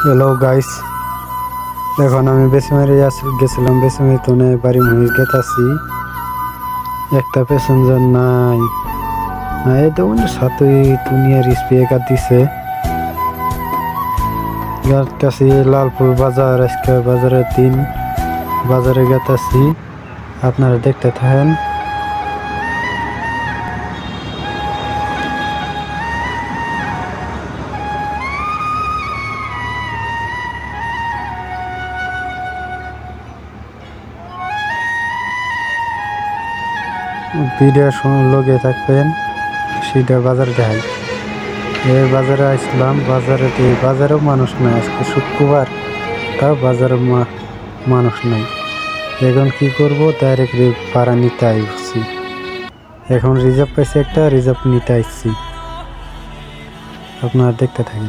Hello guys, এখন আমি বেসমেরে গেছিলাম। বেসমেরে তো বাড়ি মহিষ গেতাছি, একটা প্যাসেঞ্জার নাই। এই তো সাথে দুনিয়ার স্পিকার দিছে গেতাছি লালপুর বাজার। আজকে বাজারের দিন, বাজারে গেতাছি, আপনারা দেখতে থাকেন। ভিডিও লগে থাকবেন, সেটা বাজার দেখাই। এই বাজারে আসলাম, বাজারেও মানুষ নাই, আজকে শুক্রবার, তাও বাজারে মানুষ নাই। এখন কি করব, ডাইরেক্ট ভাড়া নিতে আসছি। এখন রিজার্ভ পাইছি, একটা রিজার্ভ নিতে আসছি, আপনারা দেখতে থাকেন।